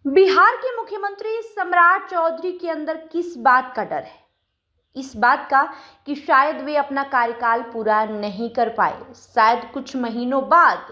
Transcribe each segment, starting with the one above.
बिहार के मुख्यमंत्री सम्राट चौधरी के अंदर किस बात का डर है? इस बात का कि शायद वे अपना कार्यकाल पूरा नहीं कर पाए। शायद कुछ महीनों बाद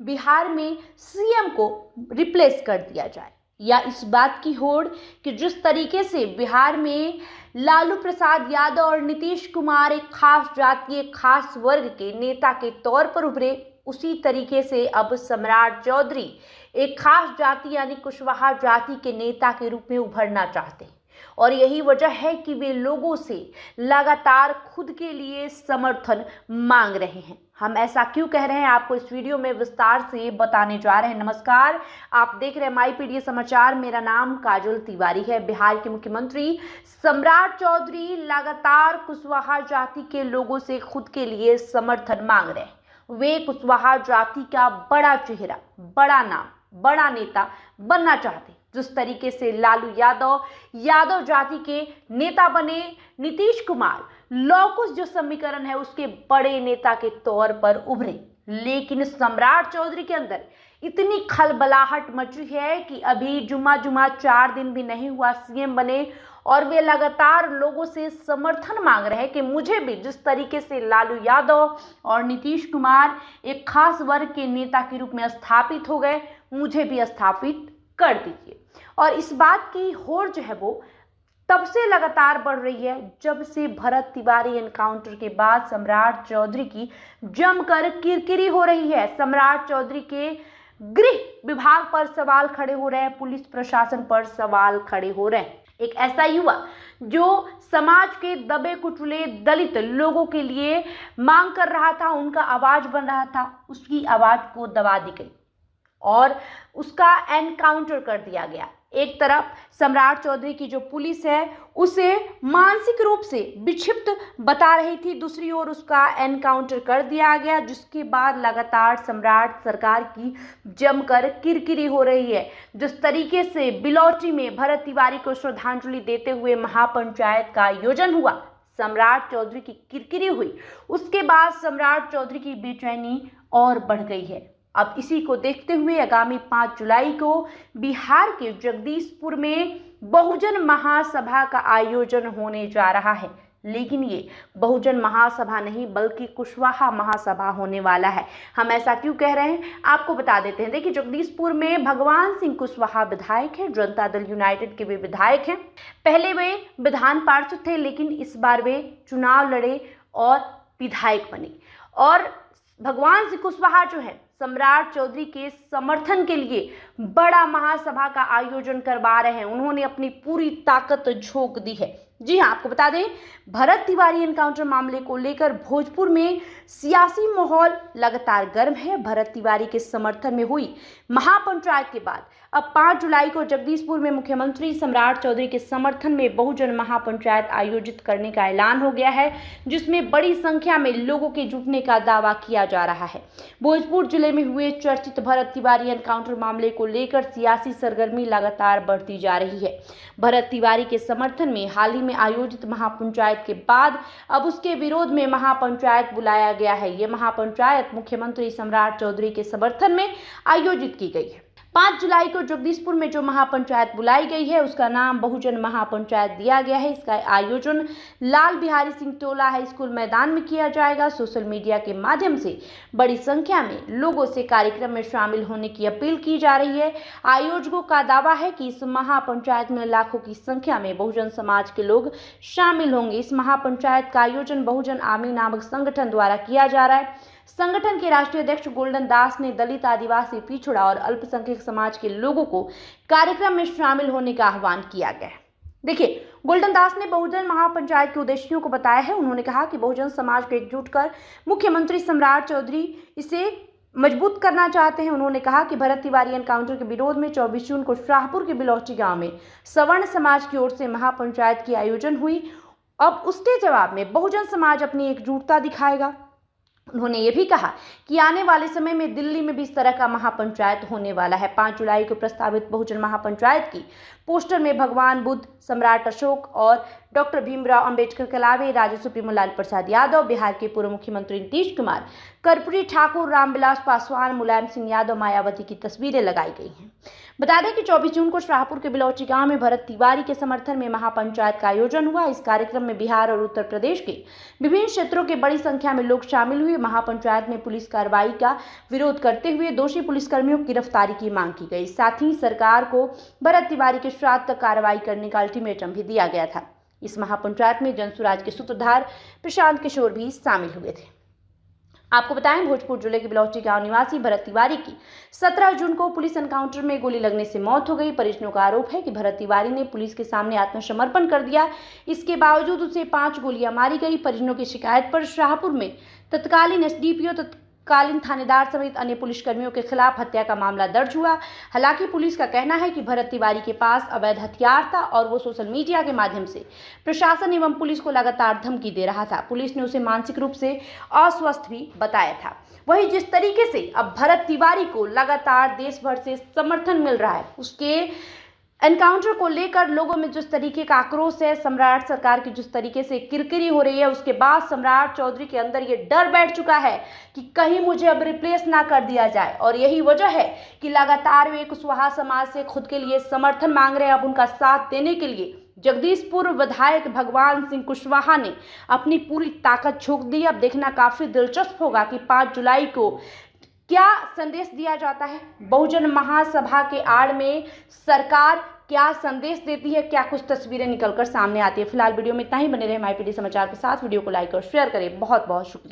बिहार में सीएम को रिप्लेस कर दिया जाए, या इस बात की होड़ कि जिस तरीके से बिहार में लालू प्रसाद यादव और नीतीश कुमार एक खास जाति, एक खास वर्ग के नेता के तौर पर उभरे, उसी तरीके से अब सम्राट चौधरी एक खास जाति यानी कुशवाहा जाति के नेता के रूप में उभरना चाहते हैं। और यही वजह है कि वे लोगों से लगातार खुद के लिए समर्थन मांग रहे हैं। हम ऐसा क्यों कह रहे हैं, आपको इस वीडियो में विस्तार से बताने जा रहे हैं। नमस्कार, आप देख रहे हैं माई पीडीए समाचार। मेरा नाम काजल तिवारी है। बिहार के मुख्यमंत्री सम्राट चौधरी लगातार कुशवाहा जाति के लोगों से खुद के लिए समर्थन मांग रहे हैं। वे कुशवाहा जाति का बड़ा चेहरा, बड़ा नाम, बड़ा नेता बनना चाहते। जिस तरीके से लालू यादव जाति के नेता बने, नीतीश कुमार लौकुश जो समीकरण है उसके बड़े नेता के तौर पर उभरे, लेकिन सम्राट चौधरी के अंदर इतनी खलबलाहट मची है कि अभी जुमा 4 दिन भी नहीं हुआ सीएम बने और वे लगातार लोगों से समर्थन मांग रहे हैं कि मुझे भी जिस तरीके से लालू यादव और नीतीश कुमार एक खास वर्ग के नेता के रूप में स्थापित हो गए, मुझे भी स्थापित कर दीजिए। और इस बात की होड़ जो है वो तब से लगातार बढ़ रही है जब से भरत तिवारी एनकाउंटर के बाद सम्राट चौधरी की जमकर किरकिरी हो रही है। सम्राट चौधरी के गृह विभाग पर सवाल खड़े हो रहे हैं, पुलिस प्रशासन पर सवाल खड़े हो रहे हैं। एक ऐसा युवा जो समाज के दबे कुचले दलित लोगों के लिए मांग कर रहा था, उनका आवाज बन रहा था, उसकी आवाज को दबा दी गई और उसका एनकाउंटर कर दिया गया। एक तरफ सम्राट चौधरी की जो पुलिस है उसे मानसिक रूप से विक्षिप्त बता रही थी, दूसरी ओर उसका एनकाउंटर कर दिया गया, जिसके बाद लगातार सम्राट सरकार की जमकर किरकिरी हो रही है। जिस तरीके से बिलौटी में भरत तिवारी को श्रद्धांजलि देते हुए महापंचायत का आयोजन हुआ, सम्राट चौधरी की किरकिरी हुई, उसके बाद सम्राट चौधरी की बेचैनी और बढ़ गई है। अब इसी को देखते हुए आगामी 5 जुलाई को बिहार के जगदीशपुर में बहुजन महासभा का आयोजन होने जा रहा है। लेकिन ये बहुजन महासभा नहीं बल्कि कुशवाहा महासभा होने वाला है। हम ऐसा क्यों कह रहे हैं, आपको बता देते हैं। देखिए, जगदीशपुर में भगवान सिंह कुशवाहा विधायक हैं, जनता दल यूनाइटेड के वे विधायक हैं। पहले वे विधान पार्षद थे, लेकिन इस बार वे चुनाव लड़े और विधायक बने। और भगवान सिंह कुशवाहा जो है सम्राट चौधरी के समर्थन के लिए बड़ा महासभा का आयोजन करवा रहे हैं। उन्होंने अपनी पूरी ताकत झोंक दी है। जी हाँ, आपको बता दें, भरत तिवारी एनकाउंटर मामले को लेकर भोजपुर में सियासी माहौल लगातार गर्म है। भरत तिवारी के समर्थन में हुई महापंचायत के बाद अब 5 जुलाई को जगदीशपुर में मुख्यमंत्री सम्राट चौधरी के समर्थन में बहुजन महापंचायत आयोजित करने का ऐलान हो गया है, जिसमें बड़ी संख्या में लोगों के जुटने का दावा किया जा रहा है। भोजपुर जिले में हुए चर्चित भरत तिवारी एनकाउंटर मामले को लेकर सियासी सरगर्मी लगातार बढ़ती जा रही है। भरत तिवारी के समर्थन में हाल ही में आयोजित महापंचायत के बाद अब उसके विरोध में महापंचायत बुलाया गया है। यह महापंचायत मुख्यमंत्री सम्राट चौधरी के समर्थन में आयोजित की गई है। 5 जुलाई को जगदीशपुर में जो महापंचायत बुलाई गई है उसका नाम बहुजन महापंचायत दिया गया है। इसका आयोजन लाल बिहारी सिंह टोला हाई स्कूल मैदान में किया जाएगा। सोशल मीडिया के माध्यम से बड़ी संख्या में लोगों से कार्यक्रम में शामिल होने की अपील की जा रही है। आयोजकों का दावा है कि इस महापंचायत में लाखों की संख्या में बहुजन समाज के लोग शामिल होंगे। इस महापंचायत का आयोजन बहुजन आर्मी नामक संगठन द्वारा किया जा रहा है। संगठन के राष्ट्रीय अध्यक्ष गोल्डन दास ने दलित, आदिवासी, पिछड़ा और अल्पसंख्यक समाज के लोगों को कार्यक्रम में शामिल होने का आह्वान किया गया है। देखिए, गोल्डन दास ने बहुजन महापंचायत के उद्देश्यों को बताया है। उन्होंने कहा कि बहुजन समाज को एकजुट कर मुख्यमंत्री सम्राट चौधरी इसे मजबूत करना चाहते हैं। उन्होंने कहा कि भरत तिवारी एनकाउंटर के विरोध में 24 जून को शाहपुर के बिलौटी गांव में सवर्ण समाज की ओर से महापंचायत की आयोजन हुई। अब उसके जवाब में बहुजन समाज अपनी एकजुटता दिखाएगा। उन्होंने ये भी कहा कि आने वाले समय में दिल्ली में भी इस तरह का महापंचायत होने वाला है। 5 जुलाई को प्रस्तावित बहुजन महापंचायत की पोस्टर में भगवान बुद्ध, सम्राट अशोक और डॉक्टर भीमराव अंबेडकर के अलावा राज्य सुप्रीमो लालू प्रसाद यादव, बिहार के पूर्व मुख्यमंत्री नीतीश कुमार, कर्पूरी ठाकुर, रामविलास पासवान, मुलायम सिंह यादव, मायावती की तस्वीरें लगाई गई हैं। बता दें कि 24 जून को शाहपुर के बिलौची गांव में भरत तिवारी के समर्थन में महापंचायत का आयोजन हुआ। इस कार्यक्रम में बिहार और उत्तर प्रदेश के विभिन्न क्षेत्रों के बड़ी संख्या में लोग शामिल हुए। महापंचायत में पुलिस कार्रवाई का विरोध करते हुए दोषी पुलिसकर्मियों की गिरफ्तारी की मांग की गई। साथ ही सरकार को भरत तिवारी के श्राद्ध तक कार्रवाई करने का अल्टीमेटम भी दिया गया था। इस महापंचायत में जनसुराज के सूत्रधार प्रशांत किशोर भी शामिल हुए थे। आपको बताएं, भोजपुर जिले के बिलौटी गांव निवासी भरत तिवारी की 17 जून को पुलिस एनकाउंटर में गोली लगने से मौत हो गई। परिजनों का आरोप है कि भरत तिवारी ने पुलिस के सामने आत्मसमर्पण कर दिया। इसके बावजूद उसे 5 गोलियां मारी गई। परिजनों की शिकायत पर शाहपुर में तत्कालीन एसडीपीओ, तत्कालीन थानेदार समेत अन्य पुलिसकर्मियों के खिलाफ हत्या का मामला दर्ज हुआ। हालांकि पुलिस का कहना है कि भरत तिवारी के पास अवैध हथियार था और वो सोशल मीडिया के माध्यम से प्रशासन एवं पुलिस को लगातार धमकी दे रहा था। पुलिस ने उसे मानसिक रूप से अस्वस्थ भी बताया था। वहीं जिस तरीके से अब भरत तिवारी को लगातार देश भर से समर्थन मिल रहा है, उसके एनकाउंटर को लेकर लोगों में जिस तरीके का आक्रोश है, सम्राट सरकार की जिस तरीके से किरकिरी हो रही है, उसके बाद सम्राट चौधरी के अंदर ये डर बैठ चुका है कि कहीं मुझे अब रिप्लेस ना कर दिया जाए। और यही वजह है कि लगातार वे कुशवाहा समाज से खुद के लिए समर्थन मांग रहे हैं। अब उनका साथ देने के लिए जगदीशपुर विधायक भगवान सिंह कुशवाहा ने अपनी पूरी ताकत झोंक दी। अब देखना काफी दिलचस्प होगा कि 5 जुलाई को क्या संदेश दिया जाता है। बहुजन महासभा के आड़ में सरकार क्या संदेश देती है, क्या कुछ तस्वीरें निकलकर सामने आती है। फिलहाल वीडियो में इतना ही। बने रहे माईपीडी समाचार के साथ। वीडियो को लाइक और शेयर करें। बहुत बहुत शुक्रिया।